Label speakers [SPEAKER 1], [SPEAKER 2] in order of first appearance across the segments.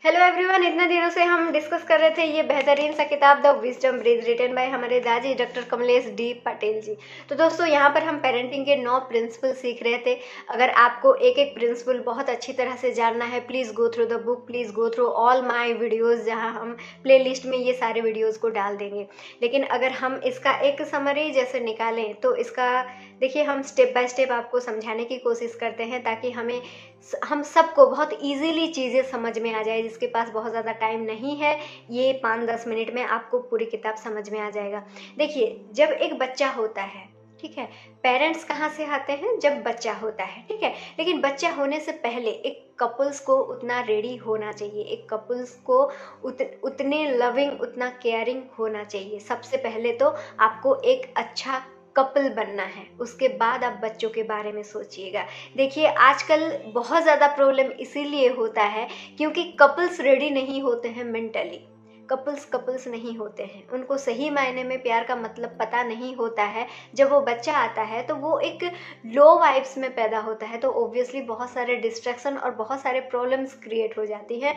[SPEAKER 1] Hello everyone, इतने दिनों से हम डिस्कस कर रहे थे ये बेहतरीन सा किताब the wisdom bridge written by हमारे दादी डॉक्टर कमलेश डी पटेल जी। तो दोस्तों, यहाँ पर हम पेरेंटिंग के 9 प्रिंसिपल सीख रहे थे। अगर आपको एक एक प्रिंसिपल बहुत अच्छी तरह से जानना है, please go through the book, please go through all my videos, जहाँ हम प्ले लिस्ट में ये सारे वीडियोज़ को डाल देंगे। लेकिन अगर हम इसका एक समरी जैसे निकालें तो इसका देखिए, हम स्टेप बाय स्टेप आपको समझाने की कोशिश करते हैं ताकि हम सबको बहुत इजीली चीज़ें समझ में आ जाए। जिसके पास बहुत ज़्यादा टाइम नहीं है, ये 5-10 मिनट में आपको पूरी किताब समझ में आ जाएगा। देखिए, जब एक बच्चा होता है, ठीक है, पेरेंट्स कहाँ से आते हैं? जब बच्चा होता है, ठीक है। लेकिन बच्चा होने से पहले एक कपल्स को उतना रेडी होना चाहिए, एक कपल्स को उतने लविंग, उतना केयरिंग होना चाहिए। सबसे पहले तो आपको एक अच्छा कपल बनना है, उसके बाद आप बच्चों के बारे में सोचिएगा। देखिए, आजकल बहुत ज़्यादा प्रॉब्लम इसीलिए होता है क्योंकि कपल्स रेडी नहीं होते हैं मेंटली। कपल्स नहीं होते हैं, उनको सही मायने में प्यार का मतलब पता नहीं होता है। जब वो बच्चा आता है तो वो एक लो वाइब्स में पैदा होता है, तो ऑब्वियसली बहुत सारे डिस्ट्रैक्शन और बहुत सारे प्रॉब्लम्स क्रिएट हो जाती हैं,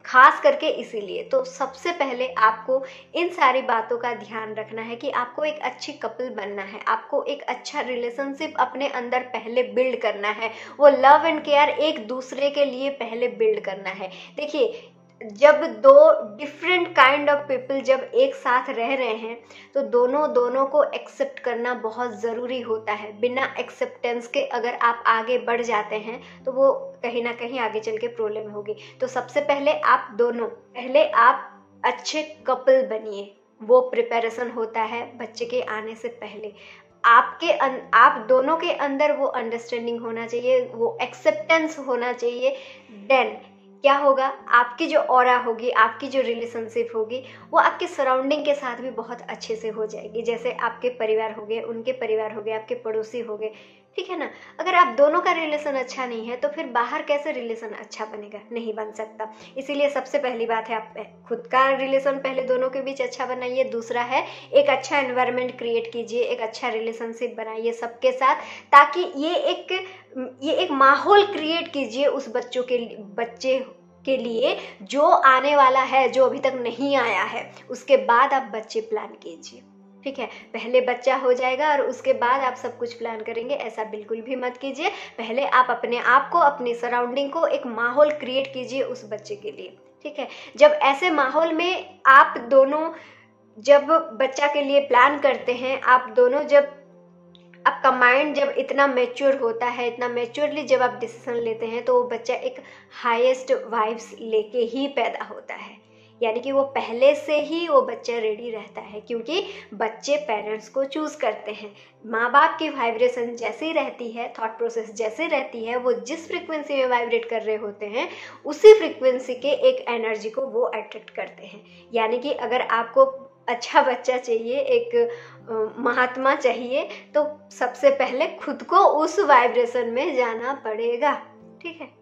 [SPEAKER 1] खास करके इसीलिए। तो सबसे पहले आपको इन सारी बातों का ध्यान रखना है कि आपको एक अच्छी कपल बनना है, आपको एक अच्छा रिलेशनशिप अपने अंदर पहले बिल्ड करना है। वो लव एंड केयर एक दूसरे के लिए पहले बिल्ड करना है। देखिए, जब दो डिफरेंट काइंड ऑफ पीपल जब एक साथ रह रहे हैं तो दोनों को एक्सेप्ट करना बहुत ज़रूरी होता है। बिना एक्सेप्टेंस के अगर आप आगे बढ़ जाते हैं तो वो कहीं ना कहीं आगे चल के प्रॉब्लम होगी। तो सबसे पहले आप अच्छे कपल बनिए। वो प्रिपरेशन होता है बच्चे के आने से पहले। आप दोनों के अंदर वो अंडरस्टैंडिंग होना चाहिए, वो एक्सेप्टेंस होना चाहिए। देन क्या होगा? आपकी जो ऑरा होगी, आपकी जो रिलेशनशिप होगी, वो आपके सराउंडिंग के साथ भी बहुत अच्छे से हो जाएगी। जैसे आपके परिवार हो गए, उनके परिवार हो गए, आपके पड़ोसी हो गए, ठीक है ना। अगर आप दोनों का रिलेशन अच्छा नहीं है तो फिर बाहर कैसे रिलेशन अच्छा बनेगा? नहीं बन सकता। इसीलिए सबसे पहली बात है, आप खुद का रिलेशन पहले दोनों के बीच अच्छा बनाइए। दूसरा है, एक अच्छा एनवायरनमेंट क्रिएट कीजिए, एक अच्छा रिलेशनशिप बनाइए सबके साथ, ताकि ये एक माहौल क्रिएट कीजिए उस बच्चे के लिए जो आने वाला है, जो अभी तक नहीं आया है। उसके बाद आप बच्चे प्लान कीजिए, ठीक है। पहले बच्चा हो जाएगा और उसके बाद आप सब कुछ प्लान करेंगे, ऐसा बिल्कुल भी मत कीजिए। पहले आप अपने आप को, अपनी सराउंडिंग को एक माहौल क्रिएट कीजिए उस बच्चे के लिए, ठीक है। जब ऐसे माहौल में आप दोनों जब बच्चा के लिए प्लान करते हैं, आप दोनों जब आपका माइंड जब इतना मैच्योर होता है, इतना मैच्योरली जब आप डिसीजन लेते हैं, तो वो बच्चा एक हाईएस्ट वाइब्स लेके ही पैदा होता है। यानी कि वो पहले से ही वो बच्चा रेडी रहता है, क्योंकि बच्चे पेरेंट्स को चूज करते हैं। माँ बाप की वाइब्रेशन जैसी रहती है, थॉट प्रोसेस जैसे रहती है, वो जिस फ्रिक्वेंसी में वाइब्रेट कर रहे होते हैं उसी फ्रिक्वेंसी के एक एनर्जी को वो अट्रैक्ट करते हैं। यानी कि अगर आपको अच्छा बच्चा चाहिए, एक महात्मा चाहिए, तो सबसे पहले खुद को उस वाइब्रेशन में जाना पड़ेगा, ठीक है।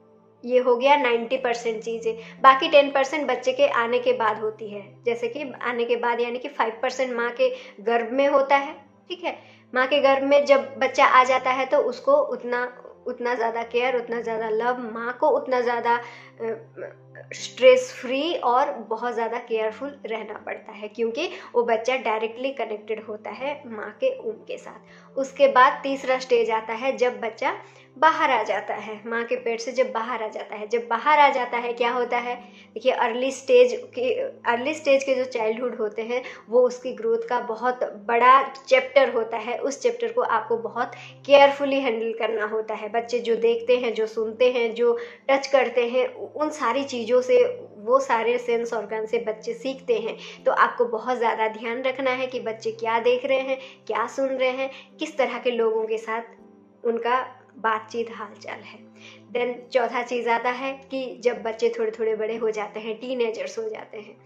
[SPEAKER 1] ये हो गया 90% चीज़ें। बाकी 10% बच्चे के आने के बाद होती है। जैसे कि आने के बाद यानी कि 5% माँ के गर्भ में होता है, ठीक है। माँ के गर्भ में जब बच्चा आ जाता है तो उसको उतना ज़्यादा केयर, उतना ज़्यादा लव, माँ को उतना ज़्यादा स्ट्रेस फ्री और बहुत ज़्यादा केयरफुल रहना पड़ता है, क्योंकि वो बच्चा डायरेक्टली कनेक्टेड होता है माँ के ऊन के साथ। उसके बाद तीसरा स्टेज आता है जब बच्चा बाहर आ जाता है, माँ के पेट से जब बाहर आ जाता है। जब बाहर आ जाता है क्या होता है? देखिए, अर्ली स्टेज के जो चाइल्डहुड होते हैं वो उसकी ग्रोथ का बहुत बड़ा चैप्टर होता है। उस चैप्टर को आपको बहुत केयरफुली हैंडल करना होता है। बच्चे जो देखते हैं, जो सुनते हैं, जो टच करते हैं, उन सारी चीज़ों से, वो सारे सेंस ऑर्गन से बच्चे सीखते हैं। तो आपको बहुत ज़्यादा ध्यान रखना है कि बच्चे क्या देख रहे हैं, क्या सुन रहे हैं, किस तरह के लोगों के साथ उनका बातचीत हालचाल है। देन चौथा चीज़ आता है कि जब बच्चे थोड़े थोड़े बड़े हो जाते हैं, टीनेजर्स हो जाते हैं,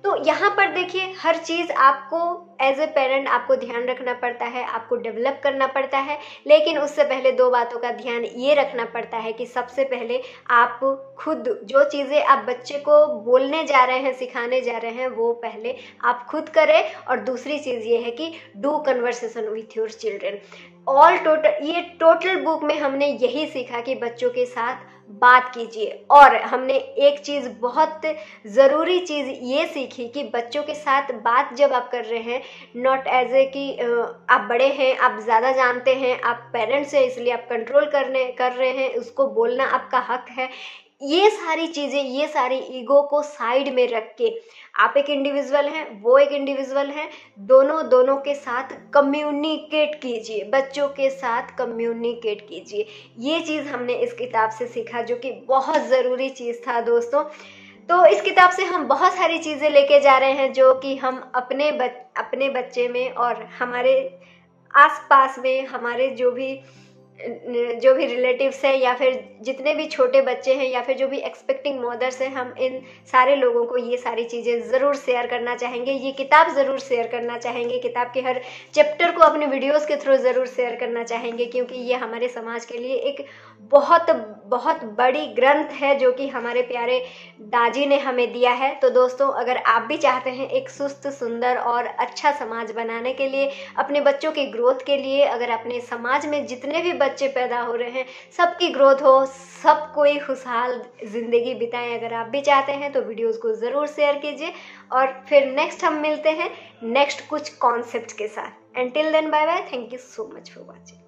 [SPEAKER 1] तो यहाँ पर देखिए, हर चीज़ आपको एज ए पेरेंट आपको ध्यान रखना पड़ता है, आपको डेवलप करना पड़ता है। लेकिन उससे पहले 2 बातों का ध्यान ये रखना पड़ता है कि सबसे पहले आप खुद जो चीज़ें आप बच्चे को बोलने जा रहे हैं, सिखाने जा रहे हैं, वो पहले आप खुद करें। और दूसरी चीज़ ये है कि do conversation with your children. ये टोटल बुक में हमने यही सीखा कि बच्चों के साथ बात कीजिए। और हमने एक चीज़, बहुत ज़रूरी चीज़ ये सीखी कि बच्चों के साथ बात जब आप कर रहे हैं, नॉट एज ए कि आप बड़े हैं, आप ज़्यादा जानते हैं, आप पेरेंट्स हैं इसलिए आप कंट्रोल कर रहे हैं, उसको बोलना आपका हक है, ये सारी चीज़ें, ये सारी ईगो को साइड में रख के आप एक इंडिविजुअल हैं, वो एक इंडिविजुअल हैं, दोनों के साथ कम्युनिकेट कीजिए, बच्चों के साथ कम्युनिकेट कीजिए। ये चीज़ हमने इस किताब से सीखा, जो कि बहुत ज़रूरी चीज़ था दोस्तों। तो इस किताब से हम बहुत सारी चीज़ें लेके जा रहे हैं, जो कि हम अपने बच्चे में और हमारे आसपास में, हमारे जो भी रिलेटिव्स हैं, या फिर जितने भी छोटे बच्चे हैं, या फिर जो भी एक्सपेक्टिंग मदर्स हैं, हम इन सारे लोगों को ये सारी चीज़ें ज़रूर शेयर करना चाहेंगे, ये किताब ज़रूर शेयर करना चाहेंगे, किताब के हर चैप्टर को अपने वीडियोस के थ्रू ज़रूर शेयर करना चाहेंगे, क्योंकि ये हमारे समाज के लिए एक बहुत बहुत बड़ी ग्रंथ है, जो कि हमारे प्यारे दाजी ने हमें दिया है। तो दोस्तों, अगर आप भी चाहते हैं एक सुस्त, सुंदर और अच्छा समाज बनाने के लिए, अपने बच्चों की ग्रोथ के लिए, अगर अपने समाज में जितने भी बच्चे पैदा हो रहे हैं सबकी ग्रोथ हो, सब कोई खुशहाल ज़िंदगी बिताएं, अगर आप भी चाहते हैं तो वीडियोस को ज़रूर शेयर कीजिए। और फिर नेक्स्ट हम मिलते हैं नेक्स्ट कुछ कॉन्सेप्ट के साथ। Until then, bye bye, thank you so much for watching.